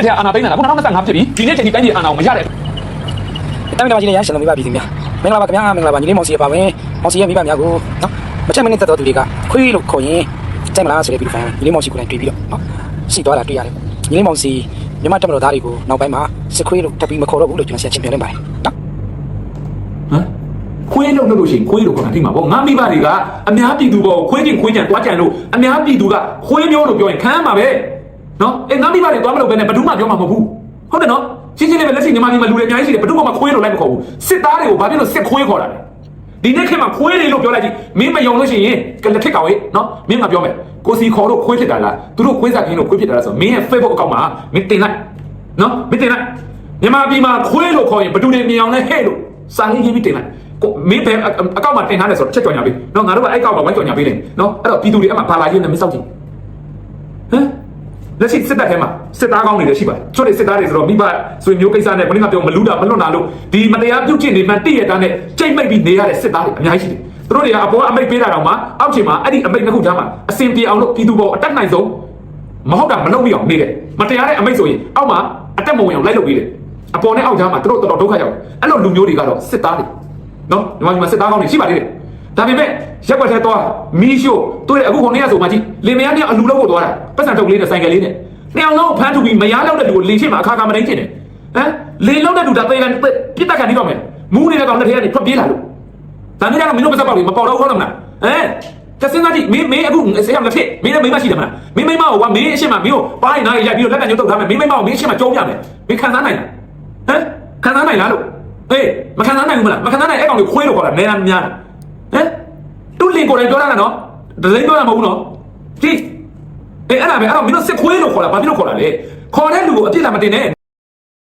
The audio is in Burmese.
စစ်တဲ့အာဏာသိမ်းတာက2025ဖြစ်ပြီးဒီနေ့ချိန်ဒီတိုင်းပြည်အာဏာကိုမရတဲ့တိုင်းပြည်မှာကြီးနေရရှင်လုံးမိဘပြည်သူများမင်္ဂလာပါခင်ဗျာမင်္ဂလာပါညီလေးမောင်စီပါဝင်မောင်စီရဲ့မိဘများကိုနော်မချက်မနစ်သက်တော်သူတွေကခွေးလို့ခေါ်ရင်ကြိုက်မလားဆိုတဲ့ဗီဒီယိုဖိုင်ညီလေးမောင်စီကိုလည်းတွေ့ပြီးတော့နော်ရှိသွားတာတွေ့ရတယ်ညီလေးမောင်စီမြန်မာတက်မတော်သားတွေကိုနောက်ပိုင်းမှာစစ်ခွေးလို့တက်ပြီးမခေါ်တော့ဘူးလို့ကျွန်တော်ဆရာချင်းပြောနေပါတယ်နော်ဟမ်ခွေးလို့ရှိရင်ခွေးလို့ခေါ်တာဒီမှာပေါ့ငါမိဘတွေကအများပြည်သူပေါ်ခွေးချင်းခွေးချန်တွားကြံလို့အများပြည်သူကခွေးမျိုးလို့ပြောရင်ခံရမှာပဲနော်ငါမိဘတွေတွားမလို့ပဲနဲ့ဘယ်သူမှပြောမှာမဟုတ်ဘူးဟုတ်တယ်နော်ရှင်းရှင်းလေးပဲလက်ရှိညီမကြီးမှာလူတွေအများကြီးရှိတယ်ဘယ်သူမှခွေးလို့လိုက်မခေါ်ဘူးစစ်သားတွေကိုဘာဖြစ်လို့စစ်ခွေးခေါ်တာလဲဒီနေ့ခေတ်မှာခွေးတွေလို့ပြောလိုက်ကြည့်မင်းမယုံလို့ရှိရင်ကလက်ထစ်ကောင်ရေးနော်မင်းကပြောမယ်ကိုစီခေါ်လို့ခွေးဖြစ်တာလားသူတို့ခွေးစားခင်းလို့ခွေးဖြစ်တာလားဆိုမင်းရဲ့ Facebook အကောင့်မှာမင်းတင်လိုက်နော်မင်းတင်လိုက်မြန်မာပြည်မှာခွေးလို့ခေါ်ရင်ဘယ်သူတွေမြင်အောင်လဲဟဲ့လို့စာရေးရေးပြီးတင်လိုက်ကိုမင်းပဲအကောင့်မှာတင်ထားတယ်ဆိုတော့ချက်ကြော်ညာပေးနော်ငါတို့ကအဲ့ကောင့်မှာဝိုင်းကြော်ညာပေးတယ်နော်အဲ့တော့ပြည်သူတွေအမှဘာလာရေးနဲ့မစောက်ကြည့်ဟမ်လက်ရှိစစ်တပ်ထဲမှာစစ်သားကောင်းတွေလည်းရှိပါတယ်။ချို့တွေစစ်သားတွေဆိုတော့မိဘဆွေမျိုးကိစ္စနဲ့ဘယ်နည်းကပြောမလူတာမလွတ်လာလို့ဒီမတရားပြုတ်ကျင့်နေမှတည့်ရတာနဲ့ကြိတ်မိတ်ပြီးနေရတဲ့စစ်သားတွေအများကြီးရှိတယ်။သူတို့တွေကအပေါ်အမိတ်ပေးတာတော့မှအောက်ခြေမှာအဲ့ဒီအမိတ်နှစ်ခုကြားမှာအစင်ပြေအောင်လို့ပြည်သူပေါ်အတက်နိုင်ဆုံးမဟုတ်တာမလုပ်ပြီးအောင်နေတယ်။မတရားတဲ့အမိတ်ဆိုရင်အောက်မှာအတက်မဝင်အောင်လိုက်လုပ်ပေးတယ်။အပေါ်နဲ့အောက်ကြားမှာသူတို့တော်တော်ဒုက္ခရောက်တယ်။အဲ့လိုလူမျိုးတွေကတော့စစ်သားတွေနော်ဒီမှာစစ်သားကောင်းတွေရှိပါသေးတယ်။ဒါပေမဲ့ရက်ွက်ထဲတော့မီးရှို့တို့ရဲ့အခုခုနေ့ကဆိုမှကြည့်လင်မယားနဲ့အလူလောက်ကိုသွားတာပတ်စံထုတ်လေးနဲ့ဆိုင်ကလေးနဲ့နှစ်အောင်လုံးဖမ်းထုတ်ပြီးမရလောက်တဲ့လူကိုလေချစ်မှာအခါမတိုင်းချင်တယ်ဟမ်လေလောက်တဲ့လူဒါသေကန်ပြစ်တက်ကန်နေတော့မယ်မူးနေတဲ့ကောင်တစ်ထည့်ကနေထွက်ပြေးလာလို့ဒါနဲ့ကတော့မင်းတို့မစက်ပေါက်ပြီးမပေါတော့ဟုတ်လားမလားဟမ်တစင်းသားကြီးမင်းအခုဆေးရမဖြစ်မင်းလည်းမိမရှိတယ်မလားမင်းမိမကိုကမင်းအရှင်းမှာမင်းကိုပိုင်းနားရိုက်ပြီးတော့လက်ကညှုပ်တုတ်ထားမယ်မင်းမိမကိုမင်းအရှင်းမှာကြုံးပြမယ်မင်းခံစားနိုင်လားဟမ်ခံစားနိုင်လားလို့ဟေးမခံစားနိုင်ဘူးမလားမခံစားနိုင်အဲ့ကောင်ကိုခွေးလို့ခေါ်တာနေရာများဟမ်တူလင်ကိုယ်တိုင်ပြောတာနော်ဒလိန်ပြောတာမဟုတ်ဘူးနော်ကြည့်အဲ့ဒါပဲအဲ့တော့မင်းတို့စစ်ခွေးလို့ခေါ်တာဘာဖြစ်လို့ခေါ်တာလဲခေါ်တဲ့လူကိုအပြစ်လာမတင်နဲ့